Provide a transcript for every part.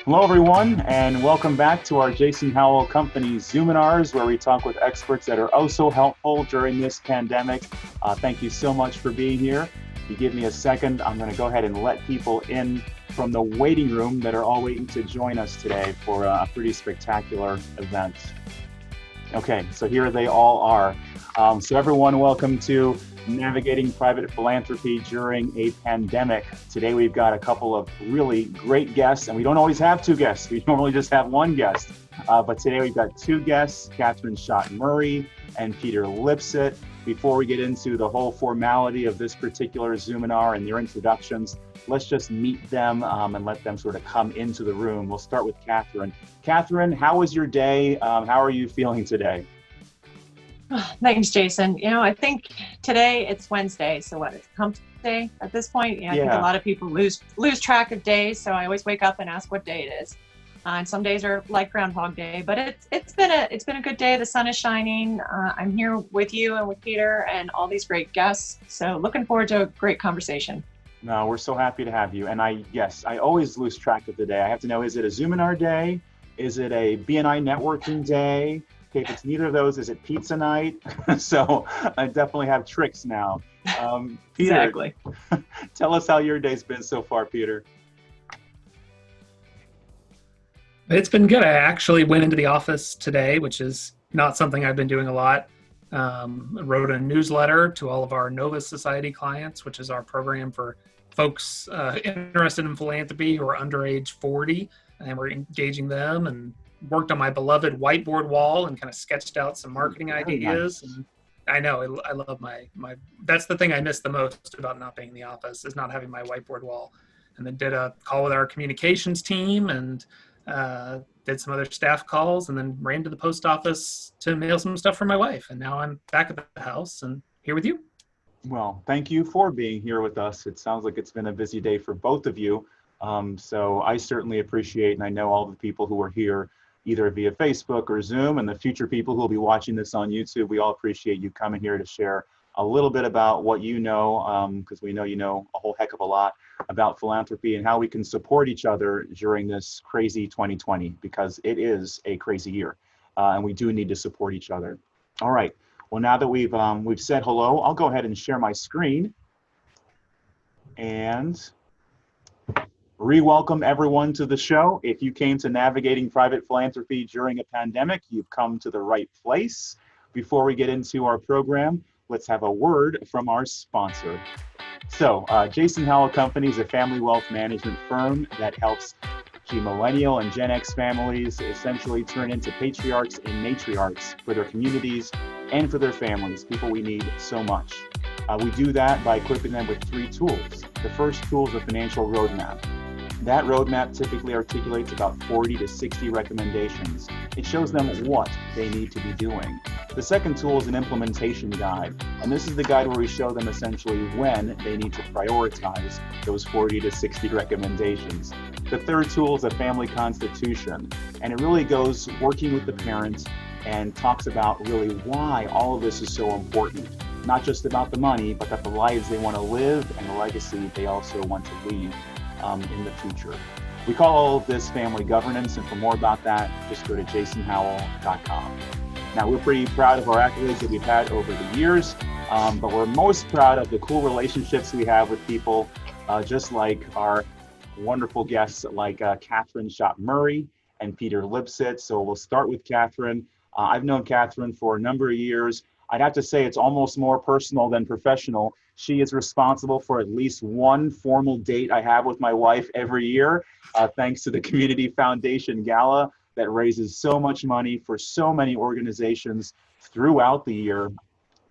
Hello, everyone, and welcome back to our Jason Howell Company Zoominars, where we talk with experts that are oh so helpful during this pandemic. Thank you so much for being here. If you give me a second, I'm going to go ahead and let people in from the waiting room that are all waiting to join us today for a pretty spectacular event. Okay, so here they all are. So everyone, welcome to Navigating Private Philanthropy During a Pandemic. Today we've got a couple of really great guests, and we don't always have two guests. We normally just have one guest. But today we've got two guests, Schott and Peter Lipsett. Before we get into the whole formality of this particular Zoominar and their introductions, let's just meet them and let them sort of come into the room. We'll start with Catherine. Catherine, how was your day? How are you feeling today? Thanks, Jason. I think today it's Wednesday, so what, it's hump day at this point? I think a lot of people lose track of days, so I always wake up and ask what day it is. And some days are like Groundhog Day, but it's been a good day. The sun is shining. I'm here with you and with Peter and all these great guests, so looking forward to a great conversation. No, we're so happy to have you. And I always lose track of the day. I have to know, is it a Zoominar day? Is it a BNI networking day? Okay, if it's neither of those, is it pizza night? So I definitely have tricks now. Peter, exactly. Tell us how your day's been so far, Peter. It's been good. I actually went into the office today, which is not something I've been doing a lot. Wrote a newsletter to all of our Novus Society clients, which is our program for folks interested in philanthropy who are under age 40, and we're engaging them, and worked on my beloved whiteboard wall and kind of sketched out some marketing ideas. Nice. And I know I love my that's the thing I miss the most about not being in the office, is not having my whiteboard wall. And then did a call with our communications team and did some other staff calls, and then ran to the post office to mail some stuff for my wife. And now I'm back at the house and here with you. Well, thank you for being here with us. It sounds like it's been a busy day for both of you. So I certainly appreciate, and I know all the people who are here either via Facebook or Zoom, and the future people who will be watching this on YouTube, we all appreciate you coming here to share a little bit about what you know, because we know you know a whole heck of a lot about philanthropy and how we can support each other during this crazy 2020, because it is a crazy year, and we do need to support each other. All right. Well, now that we've said hello, I'll go ahead and share my screen and re-welcome everyone to the show. If you came to Navigating Private Philanthropy During a Pandemic, you've come to the right place. Before we get into our program, let's have a word from our sponsor. So, Jason Howell Company is a family wealth management firm that helps millennial and Gen X families essentially turn into patriarchs and matriarchs for their communities and for their families, people we need so much. We do that by equipping them with 3 tools. The first tool is a financial roadmap. That roadmap typically articulates about 40 to 60 recommendations. It shows them what they need to be doing. The second tool is an implementation guide, and this is the guide where we show them essentially when they need to prioritize those 40 to 60 recommendations. The third tool is a family constitution, and it really goes working with the parents and talks about really why all of this is so important. Not just about the money, but that the lives they want to live and the legacy they also want to leave in the future. We call all of this family governance, and for more about that, just go to jasonhowell.com. Now, we're pretty proud of our accolades that we've had over the years, but we're most proud of the cool relationships we have with people just like our wonderful guests like Catherine Schott and Peter Lipsett. So we'll start with Catherine. I've known Catherine for a number of years. I'd have to say it's almost more personal than professional. She is responsible for at least one formal date I have with my wife every year, thanks to the Community Foundation Gala that raises so much money for so many organizations throughout the year.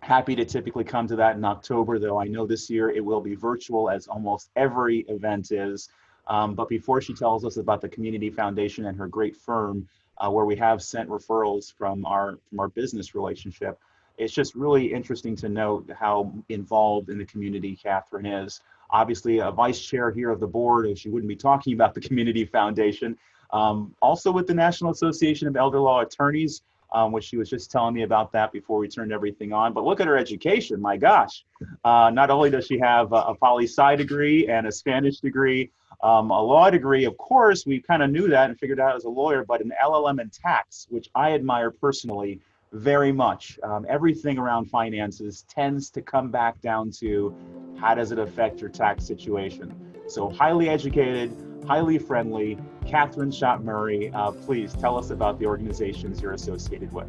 Happy to typically come to that in October, though I know this year it will be virtual, as almost every event is. But before she tells us about the Community Foundation and her great firm, where we have sent referrals from our business relationship, it's just really interesting to note how involved in the community Catherine is. Obviously, a vice chair here of the board, or she wouldn't be talking about the Community Foundation. Also with the National Association of Elder Law Attorneys, which she was just telling me about that before we turned everything on. But look at her education, my gosh. Not only does she have a poli-sci degree and a Spanish degree, A law degree, of course, we kind of knew that and figured out as a lawyer, but an LLM in tax, which I admire personally very much. Everything around finances tends to come back down to how does it affect your tax situation. So highly educated, highly friendly, Catherine Schott Murray, please tell us about the organizations you're associated with.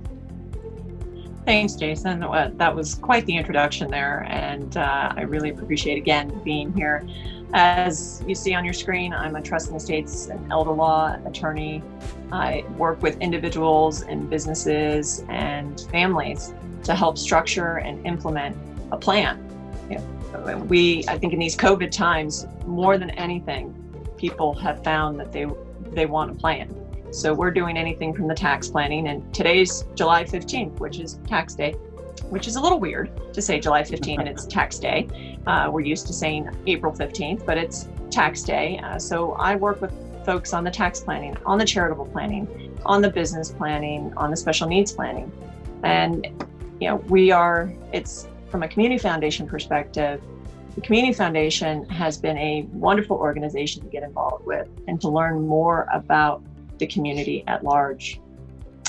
Thanks, Jason. That was quite the introduction there, and I really appreciate, again, being here. As you see on your screen, I'm a trust and estates and elder law attorney. I work with individuals and businesses and families to help structure and implement a plan. I think in these COVID times, more than anything, people have found that they want a plan. So we're doing anything from the tax planning, and today's July 15th, which is tax day, which is a little weird to say July 15th and it's tax day. We're used to saying April 15th, but it's tax day. So I work with folks on the tax planning, on the charitable planning, on the business planning, on the special needs planning. And, it's from a community foundation perspective, the Community Foundation has been a wonderful organization to get involved with and to learn more about the community at large.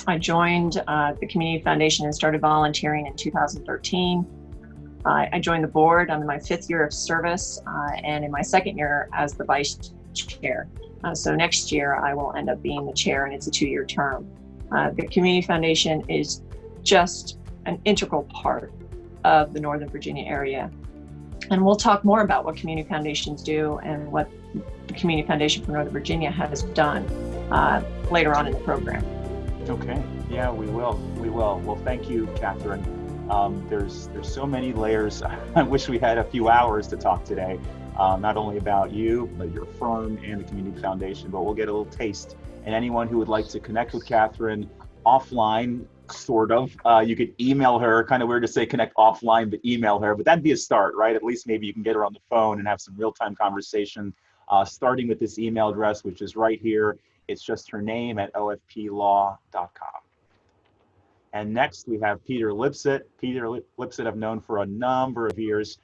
I joined the Community Foundation and started volunteering in 2013. I joined the board. I'm in my 5th year of service and in my 2nd year as the vice chair. So next year I will end up being the chair, and it's a 2-year term. The Community Foundation is just an integral part of the Northern Virginia area. And we'll talk more about what community foundations do and what the Community Foundation for Northern Virginia has done later on in the program. Okay, yeah, we will. Well, thank you, Catherine. There's so many layers. I wish we had a few hours to talk today, not only about you, but your firm and the Community Foundation, but we'll get a little taste. And anyone who would like to connect with Catherine offline, sort of, you could email her. Kind of weird to say connect offline, but email her, but that'd be a start, right? At least maybe you can get her on the phone and have some real-time conversation, starting with this email address, which is right here. It's just her name at ofplaw.com. And next we have Peter Lipsett. Peter Lipsett I've known for a number of years.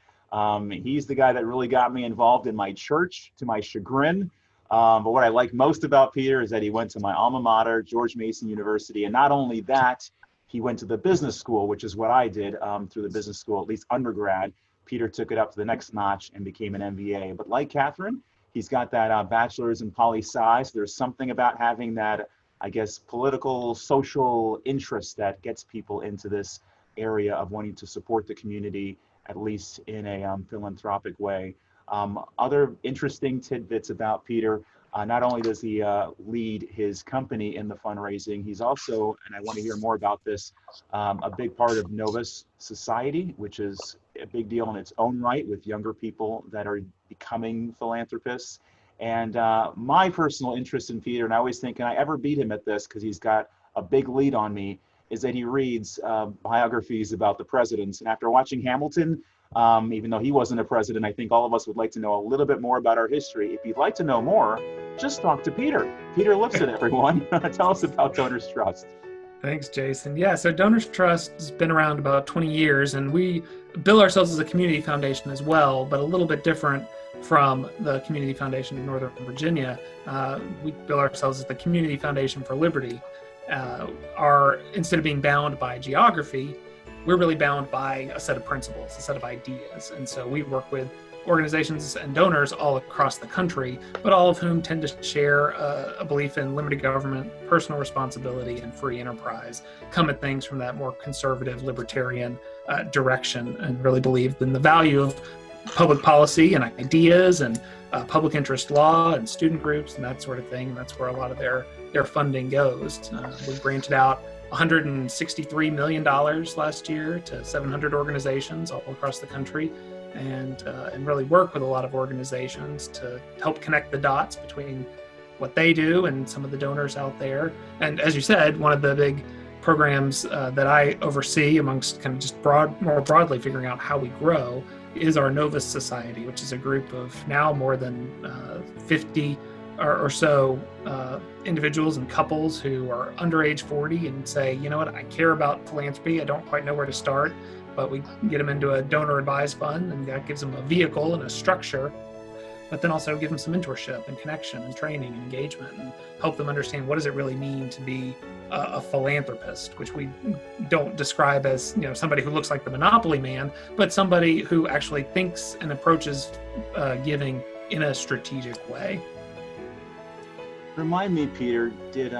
He's the guy that really got me involved in my church, to my chagrin. But what I like most about Peter is that he went to my alma mater, George Mason University. And not only that, he went to the business school, which is what I did through the business school, at least undergrad. Peter took it up to the next notch and became an MBA. But like Catherine, he's got that bachelor's in poli-sci. So there's something about having that, I guess, political, social interest that gets people into this area of wanting to support the community, at least in a philanthropic way. Other interesting tidbits about Peter, not only does he lead his company in the fundraising, he's also, and I want to hear more about this, a big part of Novus Society, which is a big deal in its own right with younger people that are becoming philanthropists. And my personal interest in Peter, and I always think, can I ever beat him at this, because he's got a big lead on me, is that he reads biographies about the presidents. And after watching Hamilton, even though he wasn't a president, I think all of us would like to know a little bit more about our history. If you'd like to know more, just talk to Peter. Peter Lipsett, everyone. Tell us about DonorsTrust. Thanks, Jason. Yeah, so DonorsTrust has been around about 20 years, and we bill ourselves as a community foundation as well, but a little bit different from the Community Foundation in Northern Virginia. We bill ourselves as the Community Foundation for Liberty. Instead of being bound by geography, we're really bound by a set of principles, a set of ideas. And so we work with organizations and donors all across the country, but all of whom tend to share a belief in limited government, personal responsibility, and free enterprise, come at things from that more conservative, libertarian direction, and really believe in the value of public policy and ideas and public interest law and student groups and that sort of thing. And that's where a lot of their funding goes. We granted out $163 million last year to 700 organizations all across the country, and really work with a lot of organizations to help connect the dots between what they do and some of the donors out there. And as you said, one of the big programs that I oversee, amongst kind of just more broadly figuring out how we grow, is our Novus Society, which is a group of now more than 50 or so individuals and couples who are under age 40 and say, you know what, I care about philanthropy. I don't quite know where to start, but we get them into a donor advised fund, and that gives them a vehicle and a structure but then also give them some mentorship and connection and training and engagement, and help them understand what does it really mean to be a philanthropist, which we don't describe as, somebody who looks like the Monopoly man, but somebody who actually thinks and approaches giving in a strategic way. Remind me, Peter, did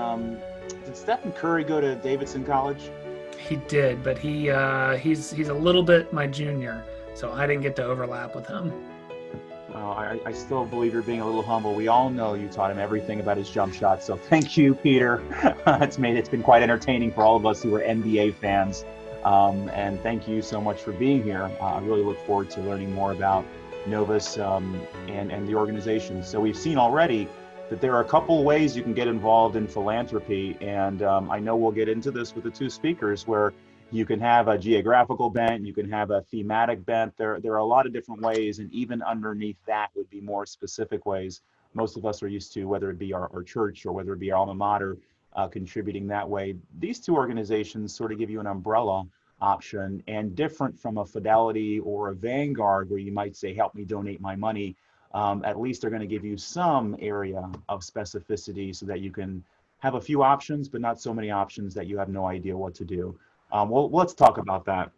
Stephen Curry go to Davidson College? He did, but he's a little bit my junior, so I didn't get to overlap with him. I still believe you're being a little humble. We all know you taught him everything about his jump shot, so thank you, Peter. It's been quite entertaining for all of us who are NBA fans, and thank you so much for being here. I really look forward to learning more about Novus and the organization. So we've seen already that there are a couple of ways you can get involved in philanthropy, and I know we'll get into this with the two speakers, where you can have a geographical bent, you can have a thematic bent. There are a lot of different ways, and even underneath that would be more specific ways. Most of us are used to, whether it be our church or whether it be our alma mater, contributing that way. These two organizations sort of give you an umbrella option, and different from a Fidelity or a Vanguard, where you might say, help me donate my money. At least they're going to give you some area of specificity so that you can have a few options, but not so many options that you have no idea what to do. Well, let's talk about that.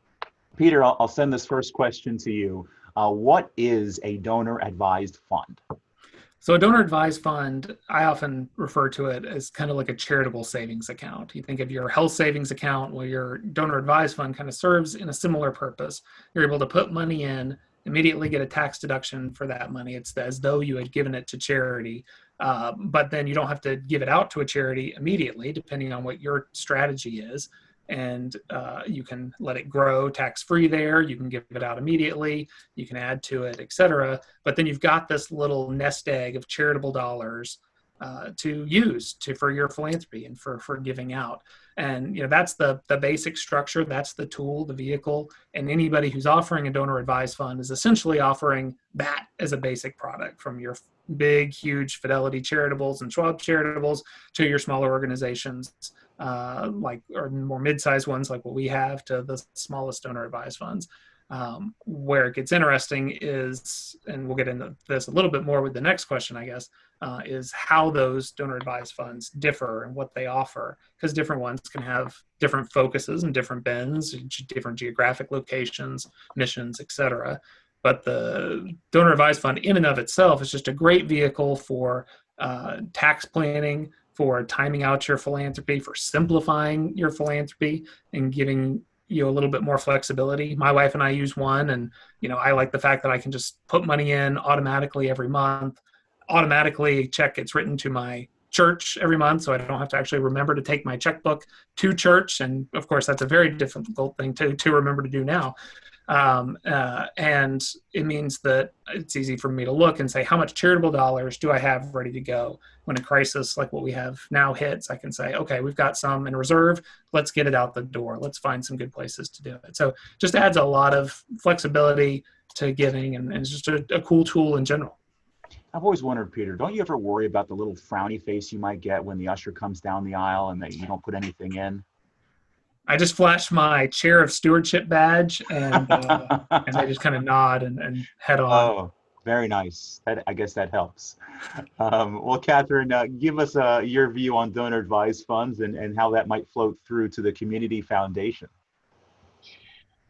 Peter, I'll send this first question to you. What is a donor-advised fund? So a donor-advised fund, I often refer to it as kind of like a charitable savings account. You think of your health savings account, well, your donor-advised fund kind of serves in a similar purpose. You're able to put money in, immediately get a tax deduction for that money. It's as though you had given it to charity, but then you don't have to give it out to a charity immediately, depending on what your strategy is. And you can let it grow tax-free there. You can give it out immediately. You can add to it, et cetera. But then you've got this little nest egg of charitable dollars to use for your philanthropy and for giving out. And that's the basic structure. That's the tool, the vehicle. And anybody who's offering a donor-advised fund is essentially offering that as a basic product, from your big, huge Fidelity Charitables and Schwab Charitables to your smaller organizations, or more mid-sized ones like what we have, to the smallest donor-advised funds. Where it gets interesting is, and we'll get into this a little bit more with the next question, I guess, is how those donor-advised funds differ and what they offer, because different ones can have different focuses and different bends, different geographic locations, missions, et cetera. But the donor-advised fund in and of itself is just a great vehicle for tax planning, for timing out your philanthropy, for simplifying your philanthropy and giving you a little bit more flexibility. My wife and I use one, and I like the fact that I can just put money in automatically every month. Automatically, a check gets written to my church every month, so I don't have to actually remember to take my checkbook to church. And of course, that's a very difficult thing to remember to do now. And it means that it's easy for me to look and say, how much charitable dollars do I have ready to go? When a crisis like what we have now hits, I can say, okay, we've got some in reserve. Let's get it out the door. Let's find some good places to do it. So just adds a lot of flexibility to giving, and it's just a cool tool in general. I've always wondered, Peter, don't you ever worry about the little frowny face you might get when the usher comes down the aisle and that you don't put anything in? I just flash my chair of stewardship badge, and they just kind of nod and head on. Oh, very nice. I guess that helps. Well, Catherine, give us your view on donor-advised funds and how that might float through to the community foundation.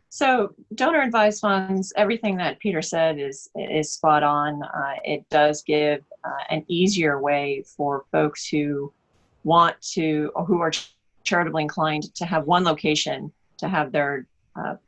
So donor-advised funds, everything that Peter said is spot on. It does give an easier way for folks who want to, or who are charitably inclined, to have one location to have their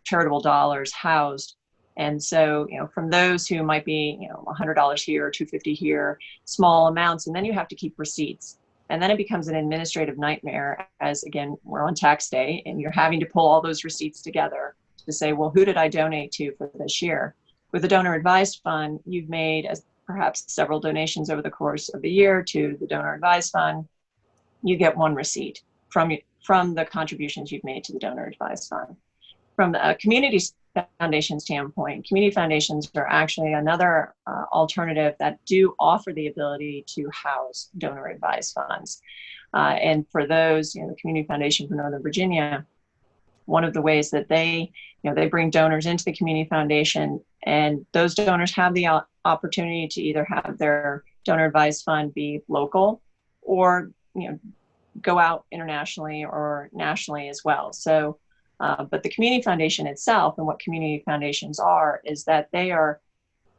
charitable dollars housed. And so, from those who might be, $100 here, $250 here, small amounts, and then you have to keep receipts. And then it becomes an administrative nightmare, as again, we're on tax day and you're having to pull all those receipts together to say, well, who did I donate to for this year? With the donor advised fund, you've made perhaps several donations over the course of the year to the donor advised fund. You get one receipt from the contributions you've made to the donor advised fund. From a community foundation standpoint, community foundations are actually another alternative that do offer the ability to house donor advised funds. And for those, the Community Foundation for Northern Virginia, one of the ways that they bring donors into the community foundation, and those donors have the opportunity to either have their donor advised fund be local or, go out internationally or nationally as well. So, but the community foundation itself, and what community foundations are, is that they are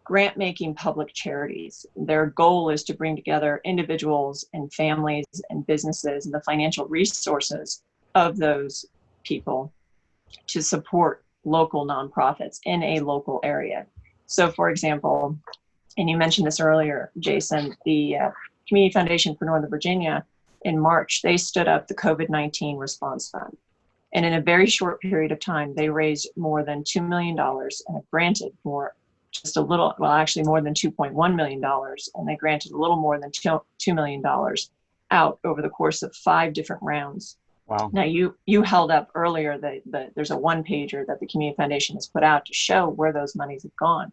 grant-making public charities. Their goal is to bring together individuals and families and businesses and the financial resources of those people to support local nonprofits in a local area. So, for example, and you mentioned this earlier, Jason, the Community Foundation for Northern Virginia, in March, they stood up the COVID-19 response fund. And in a very short period of time, they raised more than $2 million and have granted more than $2.1 million. And they granted a little more than $2 million out over the course of 5 different rounds. Wow. Now, you held up earlier there's a one-pager that the Community Foundation has put out to show where those monies have gone.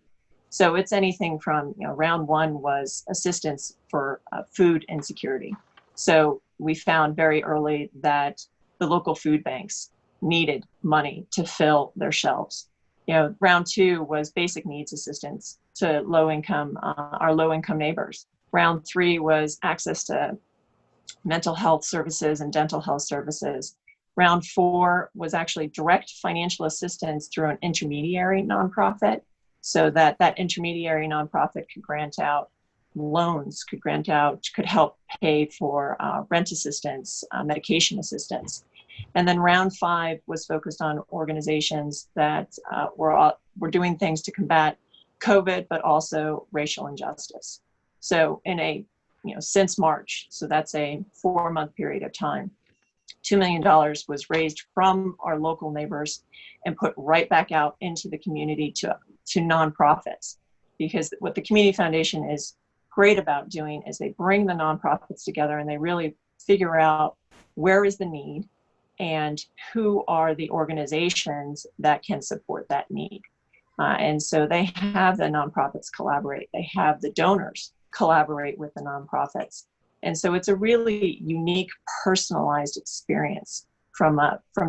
So it's anything from, round 1 was assistance for food insecurity. So we found very early that the local food banks needed money to fill their shelves. Round 2 was basic needs assistance to our low-income neighbors. Round 3 was access to mental health services and dental health services. Round 4 was actually direct financial assistance through an intermediary nonprofit, so that intermediary nonprofit could grant out loans, could help pay for rent assistance, medication assistance. And then round 5 was focused on organizations that were doing things to combat COVID, but also racial injustice. So since March, so that's a 4-month period of time, $2 million was raised from our local neighbors and put right back out into the community to nonprofits. Because what the Community Foundation is great about doing is they bring the nonprofits together and they really figure out where is the need and who are the organizations that can support that need. And so they have the nonprofits collaborate. They have the donors collaborate with the nonprofits. And so it's a really unique, personalized experience from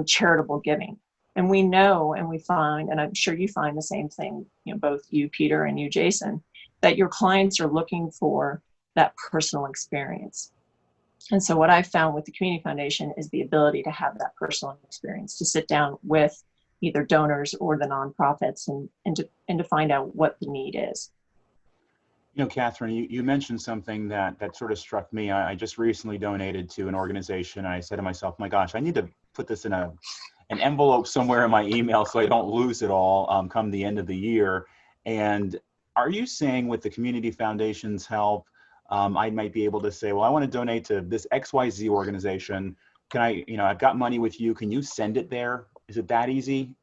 charitable giving. And we know and we find, and I'm sure you find the same thing, both you, Peter, and you, Jason, that your clients are looking for that personal experience. And so what I've found with the Community Foundation is the ability to have that personal experience, to sit down with either donors or the nonprofits and to find out what the need is. Catherine, you mentioned something that sort of struck me. I just recently donated to an organization, and I said to myself, my gosh, I need to put this in an envelope somewhere in my email so I don't lose it all come the end of the year. And are you saying with the Community Foundation's help, I might be able to say, well, I want to donate to this XYZ organization. Can I, I've got money with you. Can you send it there? Is it that easy?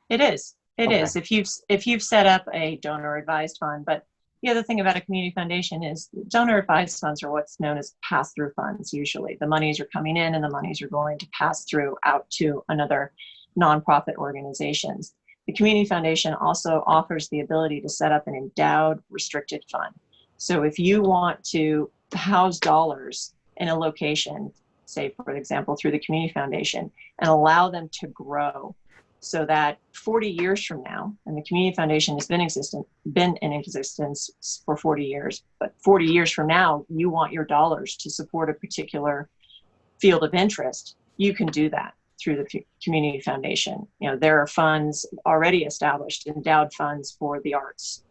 It is. It is. If you've set up a donor advised fund, but the other thing about a community foundation is donor advised funds are what's known as pass-through funds. Usually the monies are coming in and the monies are going to pass through out to another nonprofit organizations. The community foundation also offers the ability to set up an endowed restricted fund. So if you want to house dollars in a location, say for example through the community foundation, and allow them to grow, so that 40 years from now, and the community foundation has been in existence for 40 years, but 40 years from now, you want your dollars to support a particular field of interest, you can do that through the community foundation. There are funds already established, endowed funds for the arts,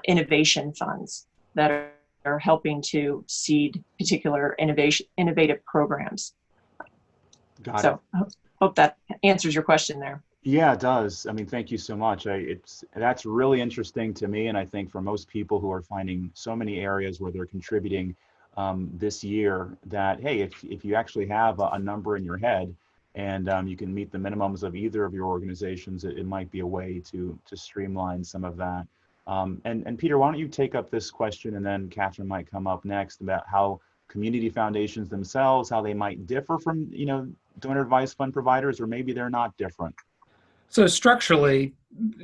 innovation funds that are helping to seed particular innovative programs. Got it. Hope that answers your question there. Yeah, it does. I mean, thank you so much. That's really interesting to me, and I think for most people who are finding so many areas where they're contributing this year, that hey, if you actually have a number in your head and you can meet the minimums of either of your organizations, it might be a way to streamline some of that. And Peter, why don't you take up this question, and then Catherine might come up next about how community foundations themselves, how they might differ from donor advised fund providers, or maybe they're not different. So structurally,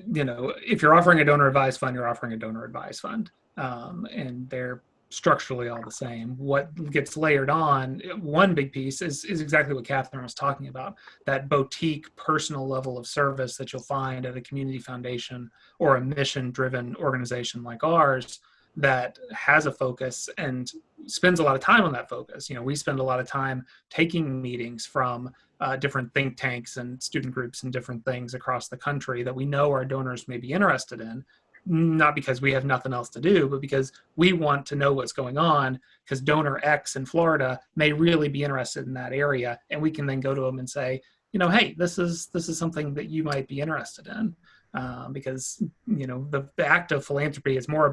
if you're offering a donor advised fund, you're offering a donor advised fund, and they're structurally all the same. What gets layered on, one big piece is exactly what Catherine was talking about, that boutique personal level of service that you'll find at a community foundation or a mission-driven organization like ours, that has a focus and spends a lot of time on that focus. We spend a lot of time taking meetings from different think tanks and student groups and different things across the country that we know our donors may be interested in, not because we have nothing else to do, but because we want to know what's going on, because donor X in Florida may really be interested in that area. And we can then go to them and say, hey, this is something that you might be interested in. Because the act of philanthropy is more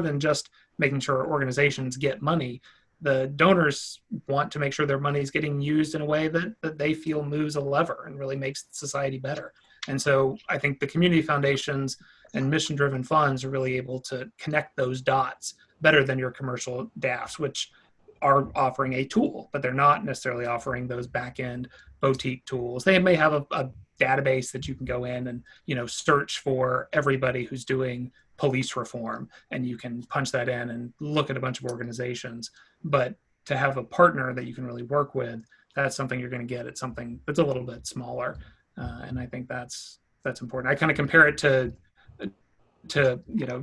than just making sure organizations get money. The donors want to make sure their money is getting used in a way that they feel moves a lever and really makes society better. And so I think the community foundations and mission-driven funds are really able to connect those dots better than your commercial DAFs, which are offering a tool, but they're not necessarily offering those back-end boutique tools. They may have a database that you can go in and search for everybody who's doing police reform, and you can punch that in and look at a bunch of organizations. But to have a partner that you can really work with, that's something you're going to get at something that's a little bit smaller. And I think that's important. I kind of compare it to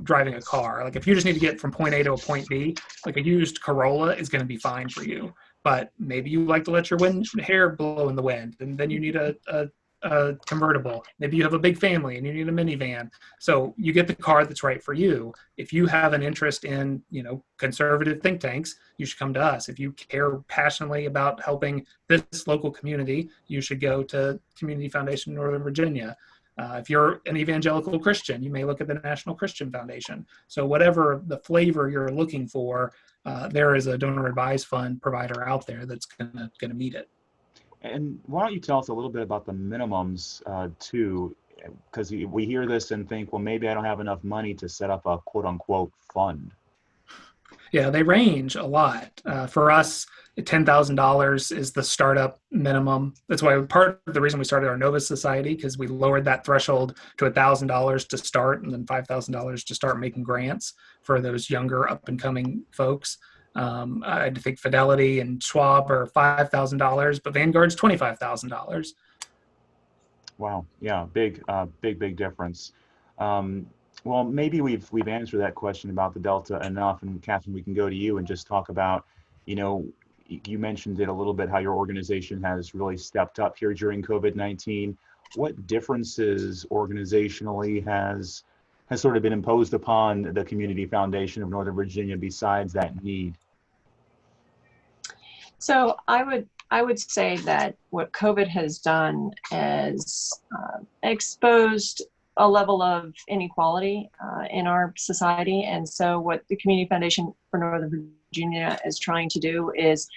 driving a car. Like if you just need to get from point A to a point B, like a used Corolla is going to be fine for you. But maybe you like to let your hair blow in the wind, and then you need a convertible. Maybe you have a big family and you need a minivan. So you get the car that's right for you. If you have an interest in, conservative think tanks, you should come to us. If you care passionately about helping this local community, you should go to Community Foundation Northern Virginia. If you're an evangelical Christian, you may look at the National Christian Foundation. So whatever the flavor you're looking for, there is a donor advised fund provider out there that's gonna meet it. And why don't you tell us a little bit about the minimums too, because we hear this and think, well, maybe I don't have enough money to set up a quote unquote fund. Yeah, they range a lot. For us, $10,000 is the startup minimum. That's why part of the reason we started our Novus Society, because we lowered that threshold to $1,000 to start, and then $5,000 to start making grants for those younger up and coming folks. I think Fidelity and Schwab are $5,000, but Vanguard's $25,000. Wow, yeah, big difference. Well, maybe we've answered that question about the Delta enough, and Catherine, we can go to you and just talk about, you mentioned it a little bit, how your organization has really stepped up here during COVID-19. What differences organizationally has sort of been imposed upon the Community Foundation of Northern Virginia besides that need? So I would say that what COVID has done is exposed a level of inequality in our society. And so what the Community Foundation for Northern Virginia is trying to do is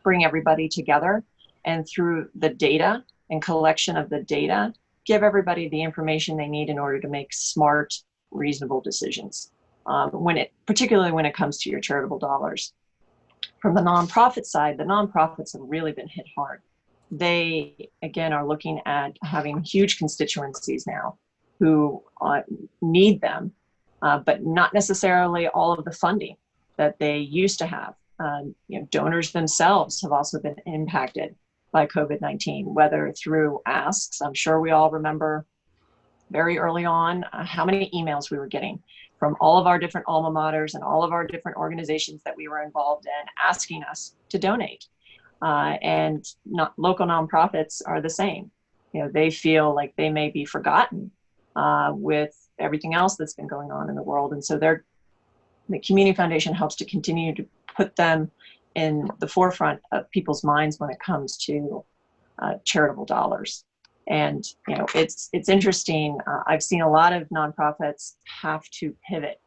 bring everybody together, and through the data and collection of the data, give everybody the information they need in order to make smart, reasonable decisions. Particularly when it comes to your charitable dollars. From the nonprofit side, the nonprofits have really been hit hard. They, again, are looking at having huge constituencies now who need them, but not necessarily all of the funding that they used to have. Donors themselves have also been impacted by COVID-19, whether through asks. I'm sure we all remember very early on how many emails we were getting from all of our different alma maters and all of our different organizations that we were involved in, asking us to donate. And local nonprofits are the same. They feel like they may be forgotten with everything else that's been going on in the world. And so the Community Foundation helps to continue to put them in the forefront of people's minds when it comes to charitable dollars. And it's interesting. I've seen a lot of nonprofits have to pivot.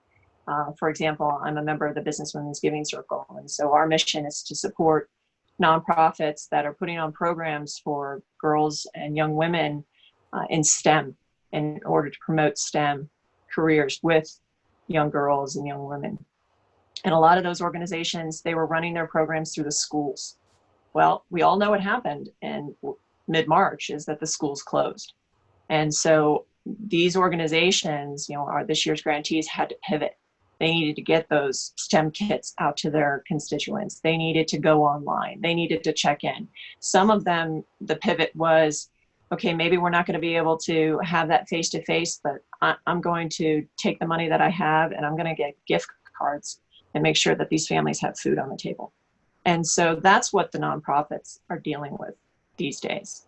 For example, I'm a member of the Business Women's Giving Circle, and so our mission is to support nonprofits that are putting on programs for girls and young women in STEM, in order to promote STEM careers with young girls and young women. And a lot of those organizations, they were running their programs through the schools. Well, we all know what happened in mid-March is that the schools closed. And so these organizations, this year's grantees had to pivot. They needed to get those STEM kits out to their constituents. They needed to go online. They needed to check in. Some of them, the pivot was, okay, maybe we're not going to be able to have that face-to-face, but I'm going to take the money that I have and I'm going to get gift cards and make sure that these families have food on the table. And so that's what the nonprofits are dealing with these days.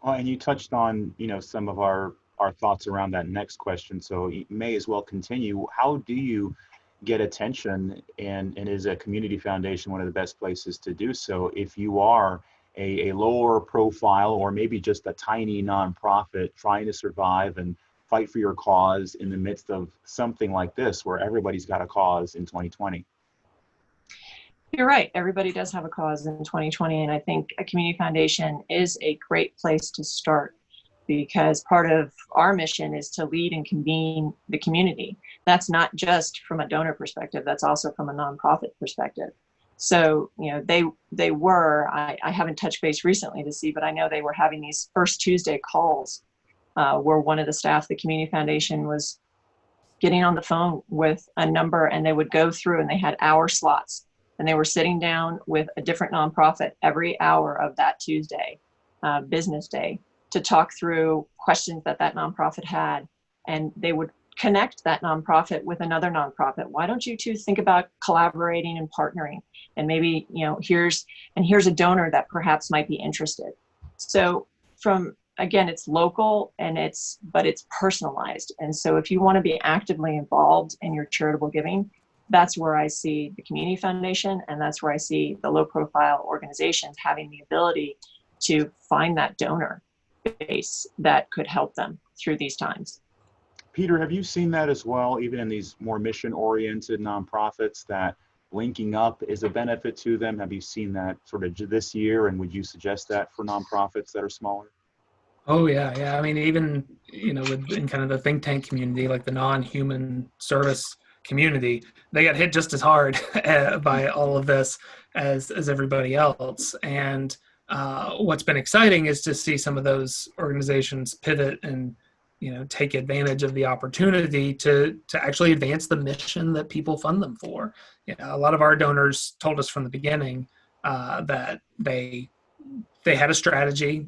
Oh, and you touched on, some of our thoughts around that next question. So you may as well continue. How do you get attention, and is a community foundation one of the best places to do so if you are a lower profile or maybe just a tiny nonprofit trying to survive and fight for your cause in the midst of something like this where everybody's got a cause in 2020? You're right. Everybody does have a cause in 2020. And I think a community foundation is a great place to start, because part of our mission is to lead and convene the community. That's not just from a donor perspective, that's also from a nonprofit perspective. So, they were, I haven't touched base recently to see, but I know they were having these first Tuesday calls where one of the staff, the community foundation, was getting on the phone with a number, and they would go through and they had hour slots, and they were sitting down with a different nonprofit every hour of that Tuesday business day to talk through questions that nonprofit had, and they would connect that nonprofit with another nonprofit. Why don't you two think about collaborating and partnering? And maybe, here's a donor that perhaps might be interested. So again, it's local but it's personalized. And so if you want to be actively involved in your charitable giving, that's where I see the community foundation, and that's where I see the low profile organizations having the ability to find that donor base that could help them through these times. Peter, have you seen that as well, even in these more mission-oriented nonprofits, that linking up is a benefit to them? Have you seen that sort of this year, and would you suggest that for nonprofits that are smaller? Oh, yeah. I mean, even, in kind of the think tank community, like the non-human service community, they got hit just as hard by all of this as everybody else. And what's been exciting is to see some of those organizations pivot and take advantage of the opportunity to actually advance the mission that people fund them for. A lot of our donors told us from the beginning that they had a strategy.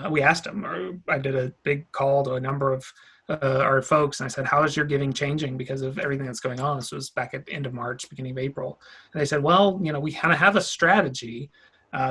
We asked them, or I did a big call to a number of our folks, and I said, how is your giving changing because of everything that's going on? This was back at the end of March, beginning of April. And they said, well, we kind of have a strategy.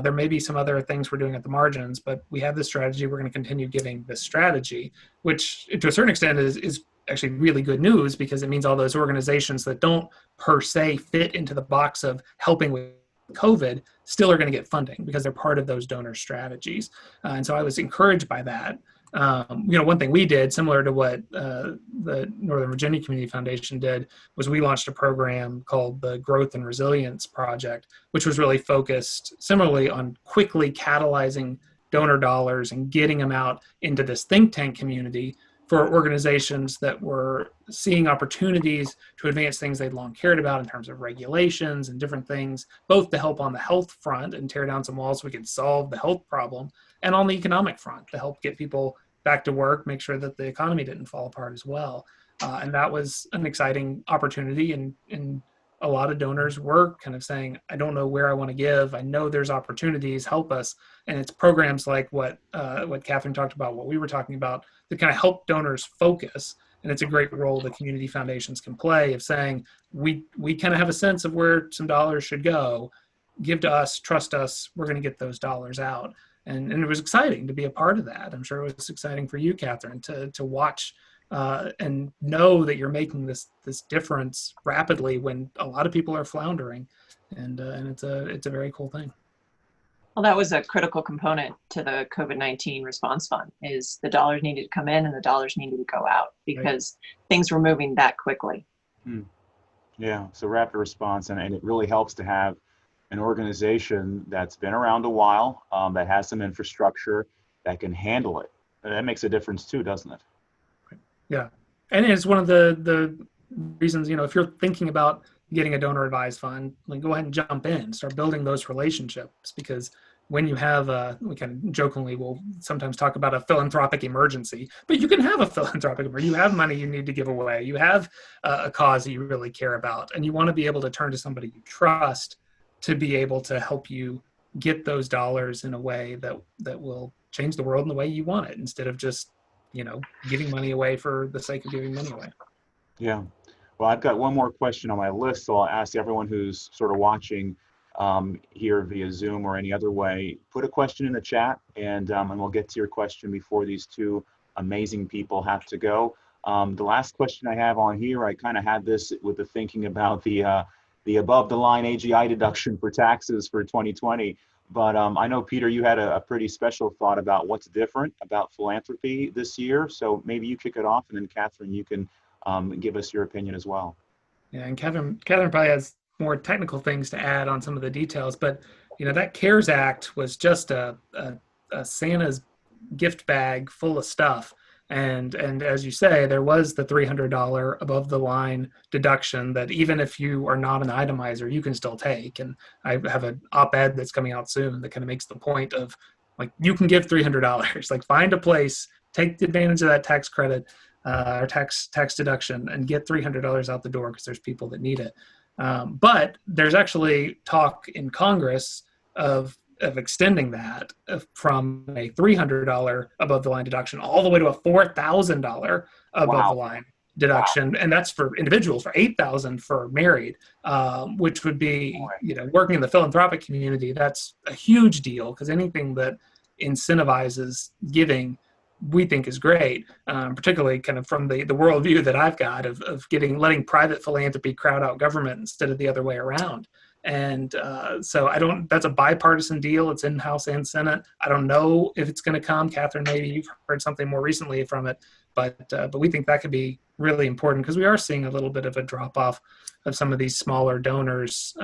There may be some other things we're doing at the margins, but we have this strategy. We're going to continue giving this strategy, which to a certain extent is actually really good news, because it means all those organizations that don't per se fit into the box of helping with COVID still are going to get funding because they're part of those donor strategies. And so I was encouraged by that. One thing we did, similar to what the Northern Virginia Community Foundation did, was we launched a program called the Growth and Resilience Project, which was really focused similarly on quickly catalyzing donor dollars and getting them out into this think tank community for organizations that were seeing opportunities to advance things they'd long cared about in terms of regulations and different things, both to help on the health front and tear down some walls so we could solve the health problem, and on the economic front to help get people back to work, make sure that the economy didn't fall apart as well. And that was an exciting opportunity. And a lot of donors were kind of saying, I don't know where I want to give. I know there's opportunities, help us. And it's programs like what Catherine talked about, what we were talking about, that kind of help donors focus. And it's a great role the community foundations can play of saying, we kind of have a sense of where some dollars should go. Give to us, trust us, we're going to get those dollars out. And it was exciting to be a part of that. I'm sure it was exciting for you, Catherine, to watch and know that you're making this difference rapidly when a lot of people are floundering, and it's a very cool thing. Well, that was a critical component to the COVID-19 response fund, is the dollars needed to come in and the dollars needed to go out, because things were moving that quickly. Yeah, so rapid response, and it really helps to have an organization that's been around a while, that has some infrastructure that can handle it. And that makes a difference too, doesn't it? Yeah, and it's one of the reasons, if you're thinking about getting a donor advised fund, like, go ahead and jump in, start building those relationships, because when you have we kind of jokingly will sometimes talk about a philanthropic emergency, but you can have a philanthropic emergency. You have money you need to give away. You have a cause that you really care about, and you want to be able to turn to somebody you trust to be able to help you get those dollars in a way that will change the world in the way you want it, instead of just, giving money away for the sake of giving money away. Yeah. Well, I've got one more question on my list, so I'll ask everyone who's sort of watching here via Zoom or any other way, put a question in the chat, and we'll get to your question before these two amazing people have to go. The last question I have on here, I kind of had this with the thinking about the above the line AGI deduction for taxes for 2020. But I know, Peter, you had a pretty special thought about what's different about philanthropy this year. So maybe you kick it off, and then Catherine, you can give us your opinion as well. Yeah, and Catherine probably has more technical things to add on some of the details. But that CARES Act was just a Santa's gift bag full of stuff. And as you say, there was the $300 above the line deduction that even if you are not an itemizer, you can still take. And I have an op-ed that's coming out soon that kind of makes the point of, like, you can give $300, like, find a place, take advantage of that tax credit or tax deduction, and get $300 out the door, because there's people that need it. But there's actually talk in Congress of extending that from a $300 above the line deduction all the way to a $4,000 above the line deduction. Wow. And that's for individuals, for $8,000 for married, which would be, working in the philanthropic community, that's a huge deal, because anything that incentivizes giving, we think is great, particularly kind of from the worldview that I've got of letting private philanthropy crowd out government instead of the other way around. And so that's a bipartisan deal. It's in House and Senate. I don't know if it's going to come. Catherine, maybe you've heard something more recently from it, but we think that could be really important, because we are seeing a little bit of a drop off of some of these smaller donors.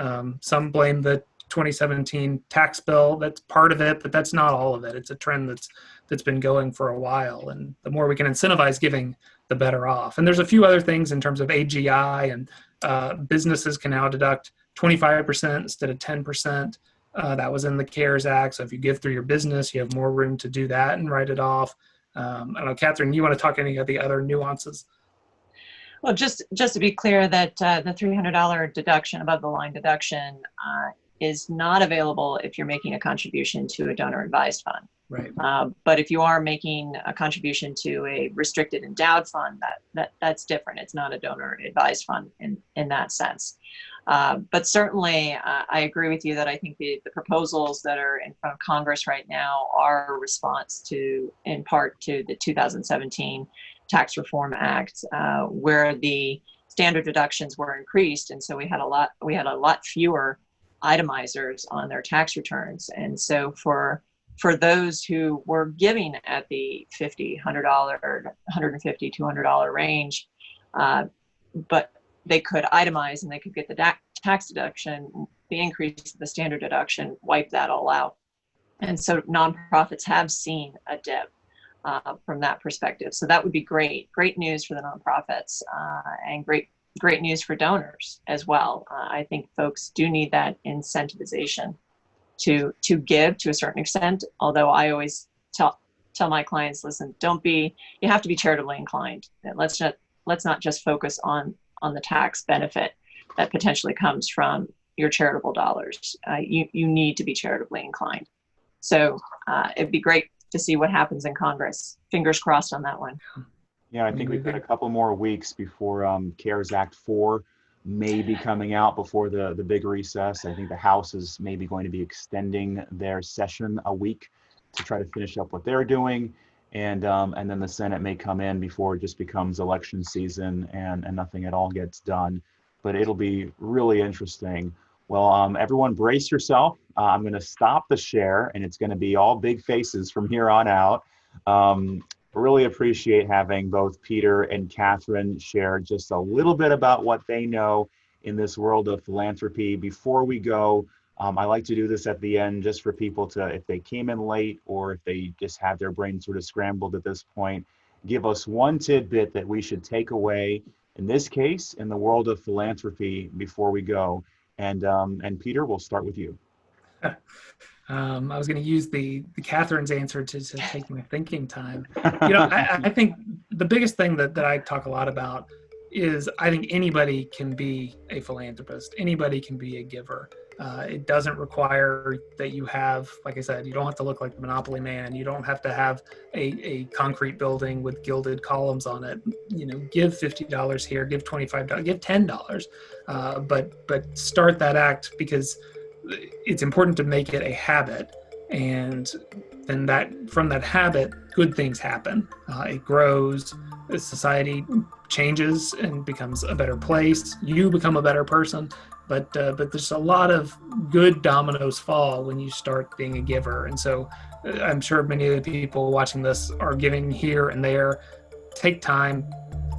Some blame the 2017 tax bill. That's part of it, but that's not all of it. It's a trend that's been going for a while. And the more we can incentivize giving, the better off. And there's a few other things in terms of AGI, and businesses can now deduct 25% instead of 10%. That was in the CARES Act. So if you give through your business, you have more room to do that and write it off. I don't know, Catherine, you want to talk any of the other nuances? Well, just to be clear, that the $300 deduction, above the line deduction, is not available if you're making a contribution to a donor advised fund. Right. But if you are making a contribution to a restricted endowed fund, that's different. It's not a donor advised fund in that sense. But certainly, I agree with you that I think the proposals that are in front of Congress right now are a response in part to the 2017 Tax Reform Act, where the standard deductions were increased, and so we had a lot fewer itemizers on their tax returns. And so for those who were giving at the $50, $100, $150, $200 range, but they could itemize and they could get the tax deduction, the increase of the standard deduction wiped that all out. And so nonprofits have seen a dip from that perspective. So that would be great news for the nonprofits, and great news for donors as well. I think folks do need that incentivization to give to a certain extent. Although I always tell my clients, listen, you have to be charitably inclined. Let's not just focus on the tax benefit that potentially comes from your charitable dollars. You need to be charitably inclined. So it'd be great to see what happens in Congress. Fingers crossed on that one. Yeah, I think we've got a couple more weeks before CARES Act 4 may be coming out before the big recess. I think the House is maybe going to be extending their session a week to try to finish up what they're doing. And then the Senate may come in before it just becomes election season and nothing at all gets done. But it'll be really interesting. Well, everyone brace yourself. I'm going to stop the share, and it's going to be all big faces from here on out. Really appreciate having both Peter and Catherine share just a little bit about what they know in this world of philanthropy. Before we go, I like to do this at the end just for people to, if they came in late or if they just had their brain sort of scrambled at this point, give us one tidbit that we should take away, in this case, in the world of philanthropy before we go. And Peter, we'll start with you. I was going to use the Catherine's answer to take my thinking time. I think the biggest thing that I talk a lot about is I think anybody can be a philanthropist. Anybody can be a giver. It doesn't require that you have, like I said, you don't have to look like the Monopoly Man. You don't have to have a concrete building with gilded columns on it. Give $50 here, give $25, give $10. But start that act, because it's important to make it a habit. And then from that habit, good things happen. It grows, society changes and becomes a better place. You become a better person. But there's a lot of good dominoes fall when you start being a giver. And so I'm sure many of the people watching this are giving here and there. Take time,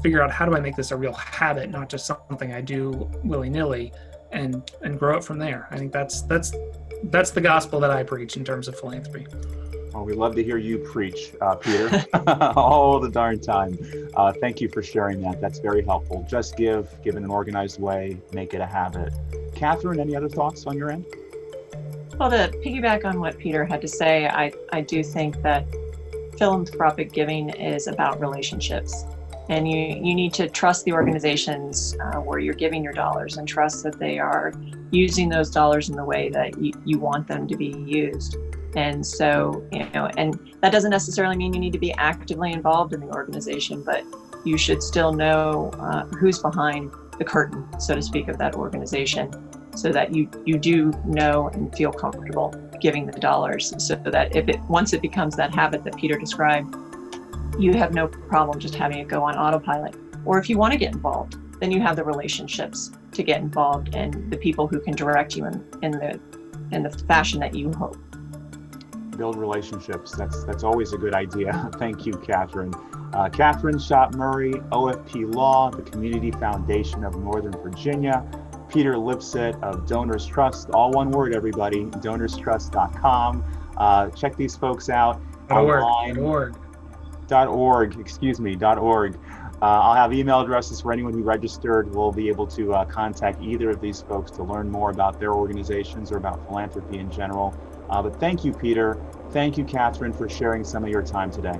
figure out, how do I make this a real habit, not just something I do willy-nilly, and grow it from there. I think that's the gospel that I preach in terms of philanthropy. Well, we love to hear you preach, Peter, all the darn time. Thank you for sharing that. That's very helpful. Just give in an organized way, make it a habit. Catherine, any other thoughts on your end? Well, to piggyback on what Peter had to say, I do think that philanthropic giving is about relationships. And you need to trust the organizations where you're giving your dollars, and trust that they are using those dollars in the way that you want them to be used. And so, and that doesn't necessarily mean you need to be actively involved in the organization, but you should still know who's behind the curtain, so to speak, of that organization, so that you do know and feel comfortable giving the dollars, so that once it becomes that habit that Peter described, you have no problem just having it go on autopilot. Or if you want to get involved, then you have the relationships to get involved, and the people who can direct you in the fashion that you hope. Build relationships. That's always a good idea. Thank you, Catherine. Catherine Schott Murray, OFP Law, the Community Foundation of Northern Virginia. Peter Lipsett of DonorsTrust, all one word, everybody, DonorsTrust.com. Check these folks out online. .org. I'll have email addresses for anyone who registered. We'll be able to contact either of these folks to learn more about their organizations or about philanthropy in general. But thank you, Peter. Thank you, Catherine, for sharing some of your time today.